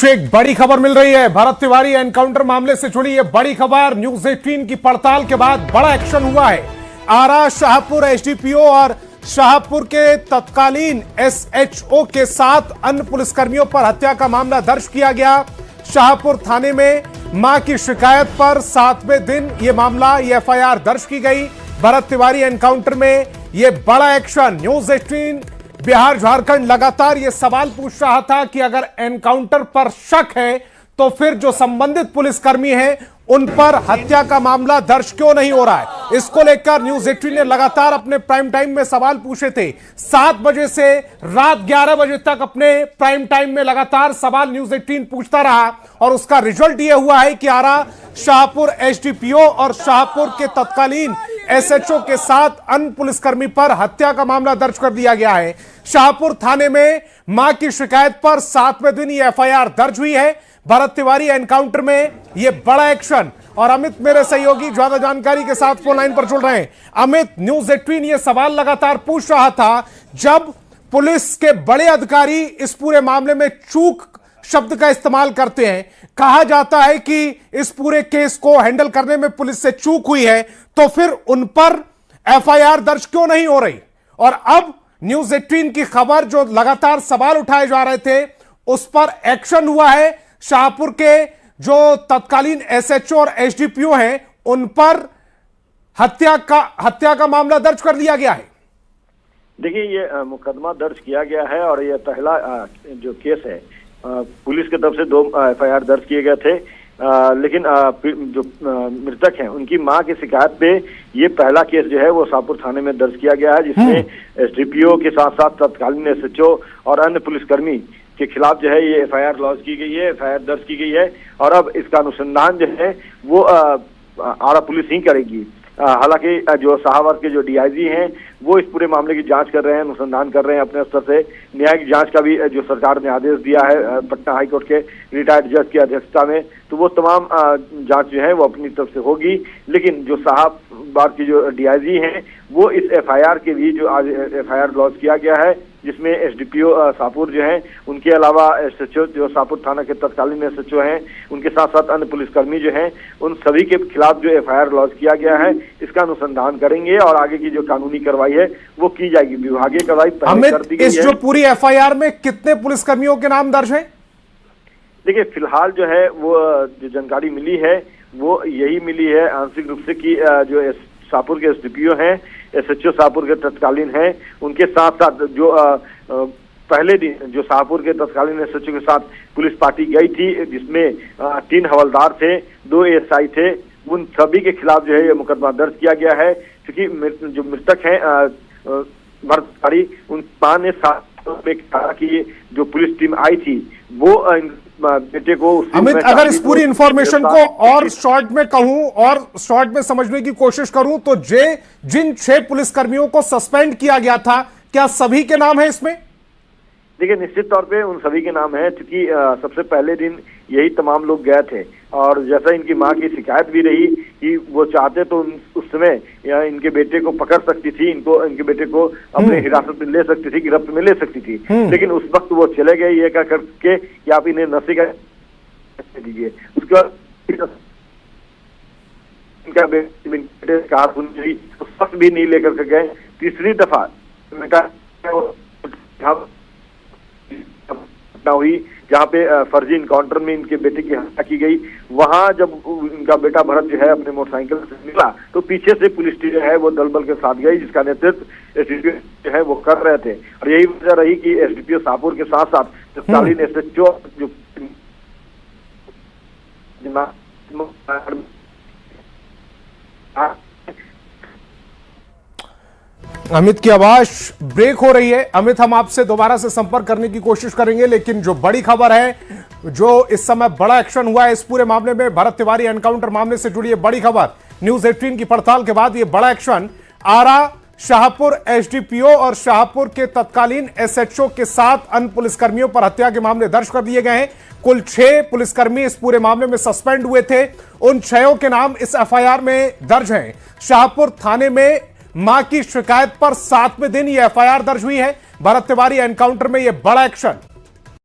आकाश, एक बड़ी खबर मिल रही है। भरत तिवारी एनकाउंटर मामले से जुड़ी यह बड़ी खबर। न्यूज 18 की पड़ताल के बाद बड़ा एक्शन हुआ है। आरा शाहपुर एसडीपीओ और शाहपुर के तत्कालीन एसएचओ के साथ अन्य पुलिसकर्मियों पर हत्या का मामला दर्ज किया गया। शाहपुर थाने में मां की शिकायत पर 7वें दिन यह मामला, यह एफआईआर दर्ज की गई। भरत तिवारी एनकाउंटर में यह बड़ा एक्शन। न्यूज 18 बिहार झारखंड लगातार यह सवाल पूछ रहा था कि अगर एनकाउंटर पर शक है तो फिर जो संबंधित पुलिसकर्मी हैं उन पर हत्या का मामला दर्ज क्यों नहीं हो रहा है। इसको लेकर न्यूज 18 ने लगातार अपने प्राइम टाइम में सवाल पूछे थे। 7 बजे से रात 11 बजे तक अपने प्राइम टाइम में लगातार सवाल न्यूज 18 पूछता रहा और उसका रिजल्ट यह हुआ है कि आरा शाहपुर एसडीपीओ और शाहपुर के तत्कालीन एसएचओ के साथ अन्य पुलिसकर्मी पर हत्या का मामला दर्ज कर दिया गया है। शाहपुर थाने में मां की शिकायत पर 7वें दिन यह एफआईआर दर्ज हुई है। भरत तिवारी एनकाउंटर में यह बड़ा एक्शन। और अमित मेरे सहयोगी ज्यादा जानकारी के साथ फोन लाइन पर जुड़ रहे हैं। अमित, न्यूज 18 यह सवाल लगातार पूछ रहा था, जब पुलिस के बड़े अधिकारी इस पूरे मामले में चूक शब्द का इस्तेमाल करते हैं, कहा जाता है कि इस पूरे केस को हैंडल करने में पुलिस से चूक हुई है, तो फिर उन पर एफआईआर दर्ज क्यों नहीं हो रही। और अब न्यूज 18 की खबर, जो लगातार सवाल उठाए जा रहे थे, उस पर एक्शन हुआ है। शाहपुर के जो तत्कालीन एसएचओ और एसडीपीओ हैं उन पर हत्या का मामला दर्ज कर लिया गया है। देखिए, ये मुकदमा दर्ज किया गया है और ये पहला जो केस है, पुलिस की तरफ से 2 एफआईआर दर्ज किए गए थे, लेकिन जो मृतक हैं उनकी मां की शिकायत पे ये पहला केस जो है वो शाहपुर थाने में दर्ज किया गया है, जिसमें एसडीपीओ के साथ साथ तत्कालीन एसएचओ और अन्य पुलिसकर्मी के खिलाफ जो है ये एफआईआर लॉन्च की गई है, एफआईआर दर्ज की गई है। और अब इसका अनुसंधान जो है वो आरा पुलिस ही करेगी। हालांकि जो शाहबाद के जो डीआईजी हैं वो इस पूरे मामले की जांच कर रहे हैं, अनुसंधान कर रहे हैं अपने स्तर से। न्यायिक जांच का भी जो सरकार ने आदेश दिया है पटना हाईकोर्ट के रिटायर्ड जज की अध्यक्षता में, तो वो तमाम जांच जो है वो अपनी तरफ से होगी। लेकिन जो शाहबाद की जो डीआईजी हैं वो इस एफआईआर के भी जो आज एफआईआर लॉन्च किया गया है, जिसमें एसडीपीओ शाहपुर जो हैं, उनके अलावा एसएचओ जो शाहपुर थाना के तत्कालीन एसएचओ हैं, उनके साथ साथ अन्य पुलिसकर्मी जो हैं, उन सभी के खिलाफ जो एफआईआर लॉन्च किया गया है, इसका अनुसंधान करेंगे और आगे की जो कानूनी कार्रवाई है वो की जाएगी। विभागीय कार्रवाई पहले कर दी गई है। इस जो पूरी एफआईआर में कितने पुलिसकर्मियों के नाम दर्ज हैं? देखिए, फिलहाल जो है वो जो जानकारी मिली है वो यही मिली है आंशिक रूप से कि जो शाहपुर के एसडीपीओ हैं, एसएचओ शाहपुर के तत्कालीन हैं, उनके साथ साथ जो पहले दिन जो शाहपुर के तत्कालीन एसएचओ के साथ पुलिस पार्टी गई थी, जिसमें 3 हवलदार थे, 2 एएसआई थे, उन सभी के खिलाफ जो है ये मुकदमा दर्ज किया गया है। क्योंकि जो मृतक हैं भरत तिवारी, उन मां ने में कहा कि जो पुलिस टीम आई थी वो बेटे को। अमित, अगर इस पूरी इंफॉर्मेशन को और शॉर्ट में कहूं और शॉर्ट में समझने की कोशिश करूं तो जिन 6 पुलिसकर्मियों को सस्पेंड किया गया था, क्या सभी के नाम है इसमें? देखिए, निश्चित तौर पे उन सभी के नाम है, क्योंकि सबसे पहले दिन यही तमाम लोग गए थे। और जैसा इनकी मां की शिकायत भी रही कि वो चाहते तो उस समय इनके बेटे को पकड़ सकती थी, इनके बेटे को अपने हिरासत में ले सकती थी, गिरफ्त में ले सकती थी, लेकिन उस वक्त वो चले गए ये कह करके कि आप इन्हें नशे का दीजिए। उसके बाद इनका बेटे कहा सुनी, उस वक्त भी नहीं लेकर के गए। तीसरी दफा हुई जहाँ पे फर्जी इनकाउंटर में इनके बेटे की हत्या की गई, वहां जब इनका बेटा भरत जो है अपने मोटरसाइकिल से निकला तो पीछे से पुलिस टीम जो है वो दल बल के साथ गई, जिसका नेतृत्व एसडीपीओ जो है वो कर रहे थे। और यही वजह रही कि एसडीपीओ शाहपुर के साथ साथ तत्कालीन एसएचओ जो अमित की आवाज ब्रेक हो रही है। अमित, हम आपसे दोबारा से संपर्क करने की कोशिश करेंगे, लेकिन जो बड़ी खबर है, जो इस समय बड़ा एक्शन हुआ है इस पूरे मामले में, भरत तिवारी एनकाउंटर मामले से जुड़ी है बड़ी खबर। न्यूज 18 की पड़ताल के बाद यह बड़ा एक्शन। आरा शाहपुर एसडीपीओ और शाहपुर के तत्कालीन एसएचओ के साथ अन्य पुलिसकर्मियों पर हत्या के मामले दर्ज कर दिए गए हैं। कुल 6 पुलिसकर्मी इस पूरे मामले में सस्पेंड हुए थे। उन 6 के नाम इस एफआईआर में दर्ज हैं। शाहपुर थाने में मां की शिकायत पर 7वें दिन यह एफआईआर दर्ज हुई है। भरत तिवारी एनकाउंटर में यह बड़ा एक्शन।